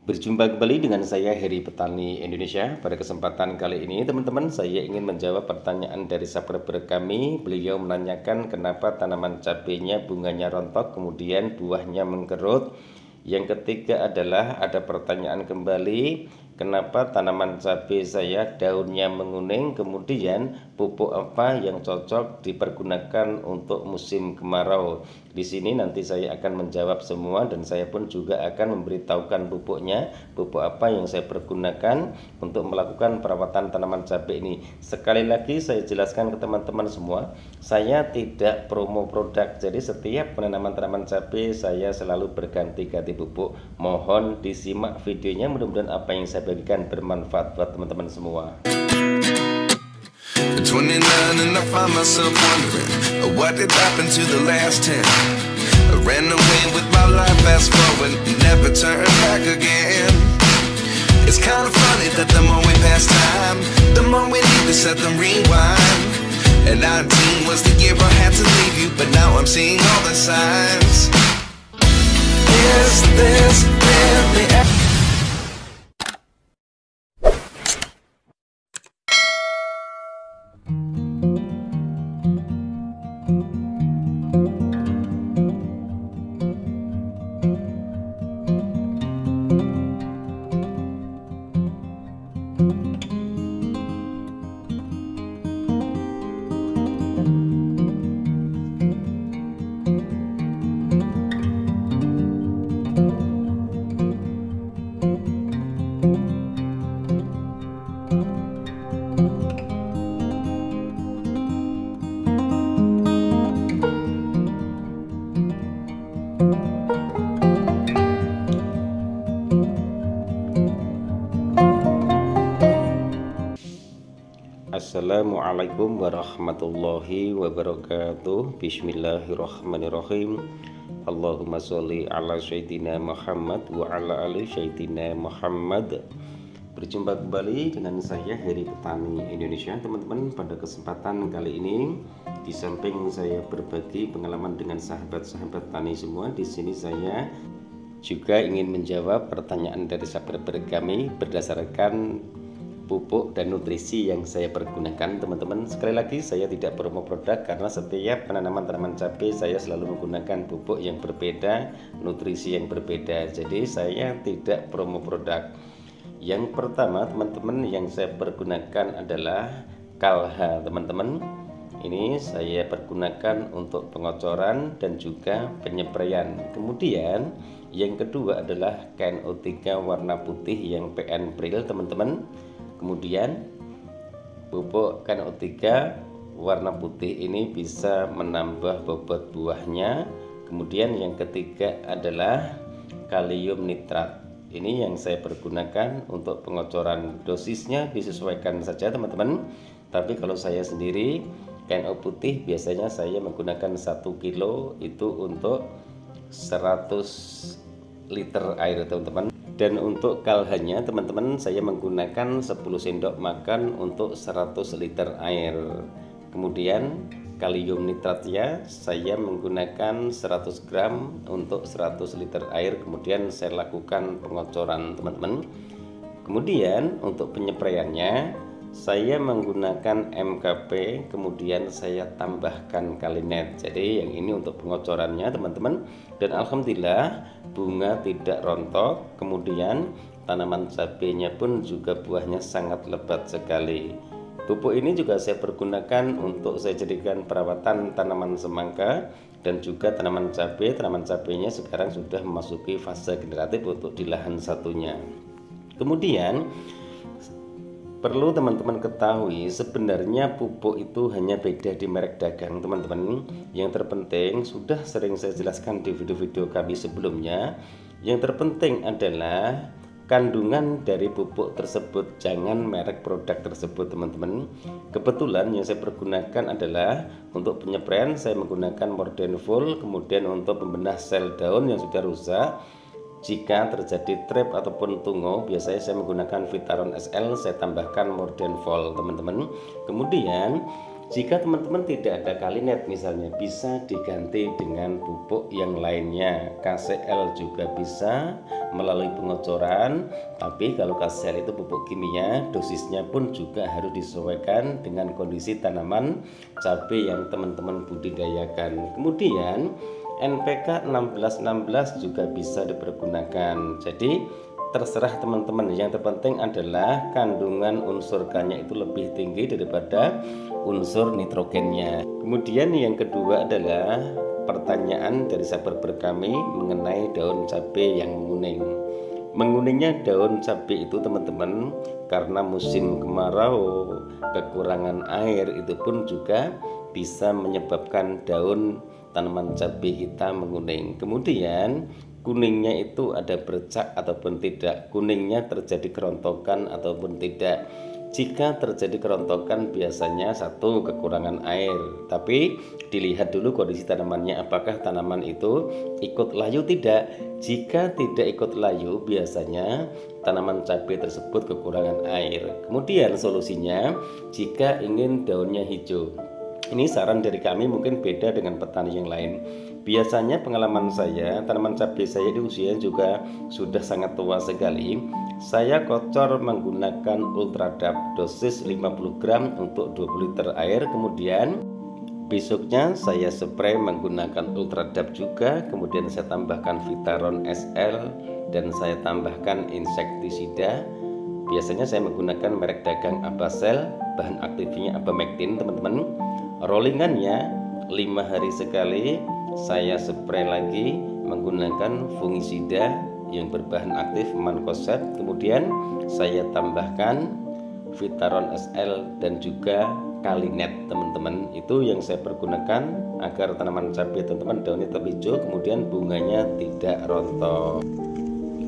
Berjumpa kembali dengan saya Heri Petani Indonesia. Pada kesempatan kali ini teman-teman, saya ingin menjawab pertanyaan dari subscriber kami. Beliau menanyakan kenapa tanaman cabenya bunganya rontok kemudian buahnya mengkerut. Yang ketiga adalah ada pertanyaan kembali, kenapa tanaman cabai saya daunnya menguning, kemudian pupuk apa yang cocok dipergunakan untuk musim kemarau. Di sini nanti saya akan menjawab semua dan saya pun juga akan memberitahukan pupuk apa yang saya pergunakan untuk melakukan perawatan tanaman cabai ini. Sekali lagi saya jelaskan ke teman-teman semua, saya tidak promo produk. Jadi setiap penanaman tanaman cabai saya selalu berganti-ganti pupuk. Mohon disimak videonya, mudah-mudahan apa yang saya bagikan bermanfaat buat teman-teman semua. 29 and I find myself wondering what did happen to the last 10. I ran away with my life, fast forward, never turn back again. It's kind of funny that the more we pass time, the more we need to set the rewind. And 19 was the year I had to leave you, but now I'm seeing all the signs. Is this really Assalamualaikum warahmatullahi wabarakatuh. Bismillahirrahmanirrahim. Allahumma sholli ala sayyidina Muhammad wa ala ali sayyidina Muhammad. Berjumpa kembali dengan saya Heri Petani Indonesia. Teman-teman, pada kesempatan kali ini di samping saya berbagi pengalaman dengan sahabat-sahabat tani semua, di sini saya juga ingin menjawab pertanyaan dari subscriber kami berdasarkan pupuk dan nutrisi yang saya pergunakan. Teman-teman, sekali lagi saya tidak promo produk karena setiap penanaman tanaman cabai saya selalu menggunakan pupuk yang berbeda, nutrisi yang berbeda. Jadi saya tidak promo produk. Yang pertama teman-teman yang saya pergunakan adalah Kalha. Teman-teman, ini saya pergunakan untuk pengocoran dan juga penyempraian. Kemudian yang kedua adalah KNO3 warna putih yang PN Pril, teman-teman. Kemudian pupuk KNO3 warna putih ini bisa menambah bobot buahnya. Kemudian yang ketiga adalah kalium nitrat. Ini yang saya pergunakan untuk pengocoran. Dosisnya disesuaikan saja teman-teman. Tapi kalau saya sendiri KNO putih biasanya saya menggunakan 1 kilo itu untuk 100 liter air teman-teman. Dan untuk Kalhanya teman-teman saya menggunakan 10 sendok makan untuk 100 liter air. Kemudian kalium nitratnya saya menggunakan 100 gram untuk 100 liter air. Kemudian saya lakukan pengocoran teman-teman. Kemudian untuk penyempraiannya saya menggunakan MKP, kemudian saya tambahkan Kalinet. Jadi yang ini untuk pengocorannya teman-teman. Dan alhamdulillah bunga tidak rontok, kemudian tanaman cabenya pun juga buahnya sangat lebat sekali. Pupuk ini juga saya pergunakan untuk saya jadikan perawatan tanaman semangka dan juga tanaman cabai. Tanaman cabainya sekarang sudah memasuki fase generatif untuk di lahan satunya. Kemudian perlu teman-teman ketahui, sebenarnya pupuk itu hanya beda di merek dagang teman-teman. Yang terpenting sudah sering saya jelaskan di video-video kami sebelumnya. Yang terpenting adalah kandungan dari pupuk tersebut, jangan merek produk tersebut teman-teman. Kebetulan yang saya pergunakan adalah untuk penyempraian saya menggunakan Mordenful. Kemudian untuk pembenah sel daun yang sudah rusak, jika terjadi trap ataupun tungo, biasanya saya menggunakan Vitaron SL, saya tambahkan Mordenfol teman-teman. Kemudian Jika teman-teman tidak ada kalinet misalnya, bisa diganti dengan pupuk yang lainnya. KCL juga bisa melalui pengocoran, tapi kalau KCL itu pupuk kimia, dosisnya pun juga harus disesuaikan dengan kondisi tanaman cabai yang teman-teman budidayakan. Kemudian NPK 1616 juga bisa dipergunakan. Jadi terserah teman-teman, yang terpenting adalah kandungan unsur K-nya itu lebih tinggi daripada unsur nitrogennya. Kemudian yang kedua adalah pertanyaan dari subscriber kami mengenai daun cabai yang menguning. Menguningnya daun cabai itu teman-teman karena musim kemarau, kekurangan air, itu pun juga bisa menyebabkan daun tanaman cabai kita menguning. Kemudian kuningnya itu ada bercak ataupun tidak, kuningnya terjadi kerontokan ataupun tidak. Jika terjadi kerontokan biasanya satu, kekurangan air, tapi dilihat dulu kondisi tanamannya, apakah tanaman itu ikut layu tidak. Jika tidak ikut layu biasanya tanaman cabai tersebut kekurangan air. Kemudian solusinya, jika ingin daunnya hijau, ini saran dari kami, mungkin beda dengan petani yang lain. Biasanya pengalaman saya, tanaman cabai saya di usia juga sudah sangat tua sekali. Saya kocor menggunakan Ultradap dosis 50 gram untuk 20 liter air. Kemudian besoknya saya spray menggunakan Ultradap juga. Kemudian saya tambahkan Vitaron SL dan saya tambahkan insektisida. Biasanya saya menggunakan merek dagang Abasel, bahan aktifnya Abamectin teman-teman. Rollingannya 5 hari sekali saya spray lagi menggunakan fungisida yang berbahan aktif Mancozeb. Kemudian saya tambahkan Vitaron SL dan juga Kalinet teman-teman. Itu yang saya pergunakan agar tanaman cabai teman-teman daunnya tetap hijau, kemudian bunganya tidak rontok.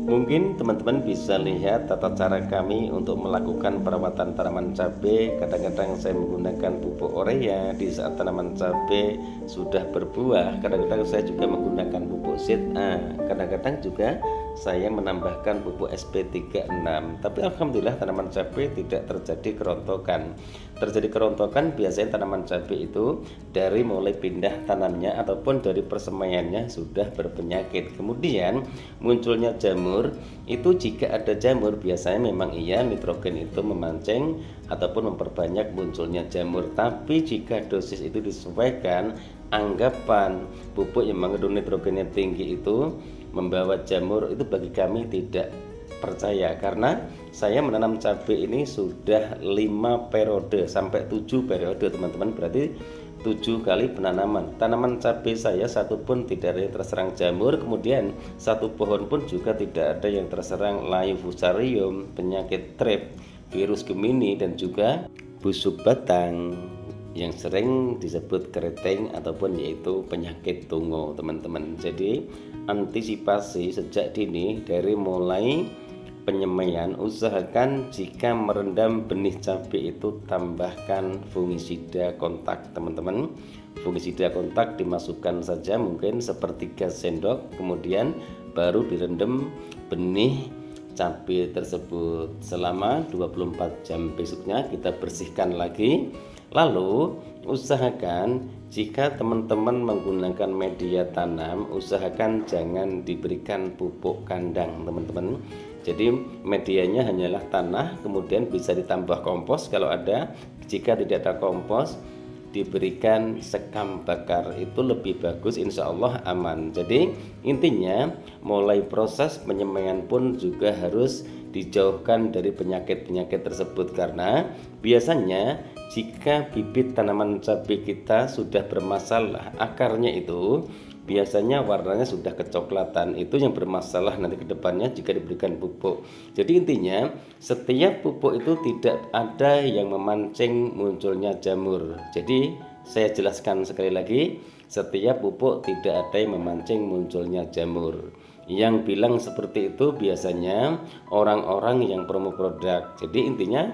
Mungkin teman-teman bisa lihat tata cara kami untuk melakukan perawatan tanaman cabai. Kadang-kadang saya menggunakan pupuk urea di saat tanaman cabai sudah berbuah. Kadang-kadang saya juga menggunakan pupuk ZA. Kadang-kadang juga saya menambahkan pupuk SP36. Tapi alhamdulillah tanaman cabai tidak terjadi kerontokan. Terjadi kerontokan biasanya tanaman cabai itu dari mulai pindah tanamnya ataupun dari persemaiannya sudah berpenyakit. Kemudian munculnya jamur. Itu jika ada jamur biasanya memang iya nitrogen itu memancing ataupun memperbanyak munculnya jamur. Tapi jika dosis itu disesuaikan, anggapan pupuk yang mengandung nitrogennya tinggi itu membawa jamur, itu bagi kami tidak percaya. Karena saya menanam cabai ini sudah 5 periode sampai 7 periode teman-teman, berarti 7 kali penanaman. Tanaman cabai saya satu pun tidak ada yang terserang jamur. Kemudian satu pohon pun juga tidak ada yang terserang layu fusarium, penyakit trip, virus Gemini, dan juga busuk batang yang sering disebut keriting ataupun yaitu penyakit tungo teman-teman. Jadi antisipasi sejak dini dari mulai penyemaian, usahakan jika merendam benih cabai itu tambahkan fungisida kontak teman-teman. Fungisida kontak dimasukkan saja mungkin sepertiga sendok, kemudian baru direndam benih cabai tersebut selama 24 jam. Besoknya kita bersihkan lagi. Lalu usahakan jika teman-teman menggunakan media tanam, usahakan jangan diberikan pupuk kandang teman-teman. Jadi medianya hanyalah tanah, kemudian bisa ditambah kompos kalau ada. Jika tidak ada kompos, diberikan sekam bakar, itu lebih bagus, insya Allah aman. Jadi intinya mulai proses penyemaian pun juga harus dijauhkan dari penyakit-penyakit tersebut, karena biasanya jika bibit tanaman cabai kita sudah bermasalah, akarnya itu biasanya warnanya sudah kecoklatan. Itu yang bermasalah nanti ke depannya jika diberikan pupuk. Jadi intinya setiap pupuk itu tidak ada yang memancing munculnya jamur. Jadi saya jelaskan sekali lagi, setiap pupuk tidak ada yang memancing munculnya jamur. Yang bilang seperti itu biasanya orang-orang yang promo produk. Jadi intinya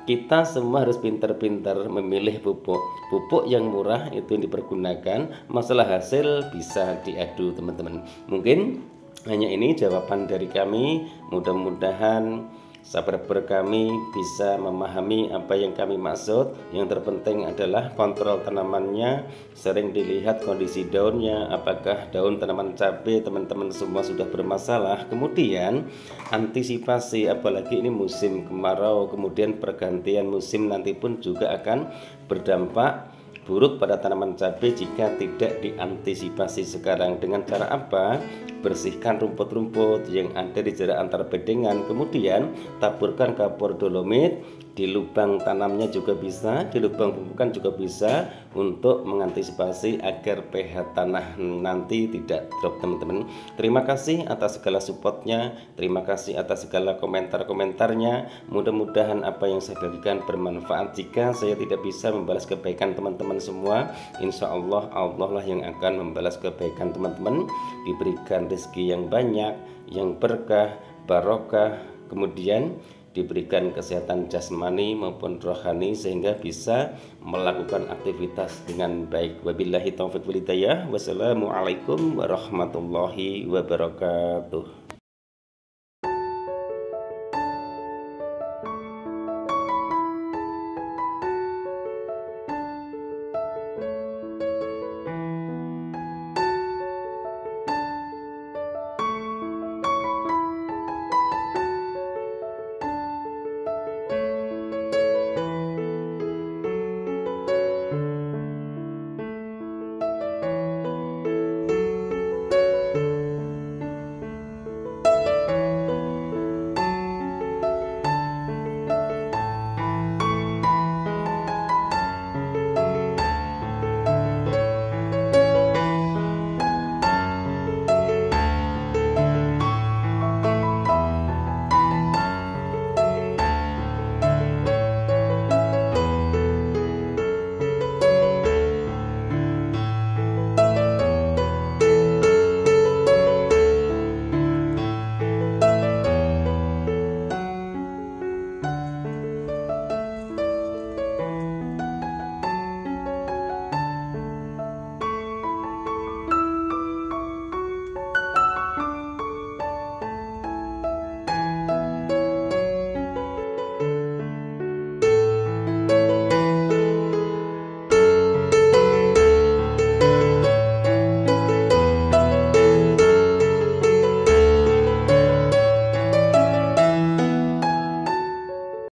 kita semua harus pintar-pintar memilih pupuk yang murah itu yang dipergunakan. Masalah hasil bisa diadu teman-teman. Mungkin hanya ini jawaban dari kami. Mudah-mudahan subscriber kami bisa memahami apa yang kami maksud. Yang terpenting adalah kontrol tanamannya, sering dilihat kondisi daunnya, apakah daun tanaman cabai teman-teman semua sudah bermasalah. Kemudian antisipasi, apalagi ini musim kemarau, kemudian pergantian musim nanti pun juga akan berdampak buruk pada tanaman cabai jika tidak diantisipasi sekarang. Dengan cara apa? Bersihkan rumput-rumput yang ada di jarak antar bedengan, kemudian taburkan kapur dolomit di lubang tanamnya juga bisa, di lubang pupukan juga bisa, untuk mengantisipasi agar pH tanah nanti tidak drop teman-teman. Terima kasih atas segala supportnya, terima kasih atas segala komentar-komentarnya. Mudah-mudahan apa yang saya bagikan bermanfaat. Jika saya tidak bisa membalas kebaikan teman-teman semua, insya Allah Allah lah yang akan membalas kebaikan teman-teman, diberikan rezeki yang banyak, yang berkah, barokah, kemudian diberikan kesehatan jasmani maupun rohani sehingga bisa melakukan aktivitas dengan baik. Wabillahi taufiq wal hidayah. Wassalamualaikum warahmatullahi wabarakatuh.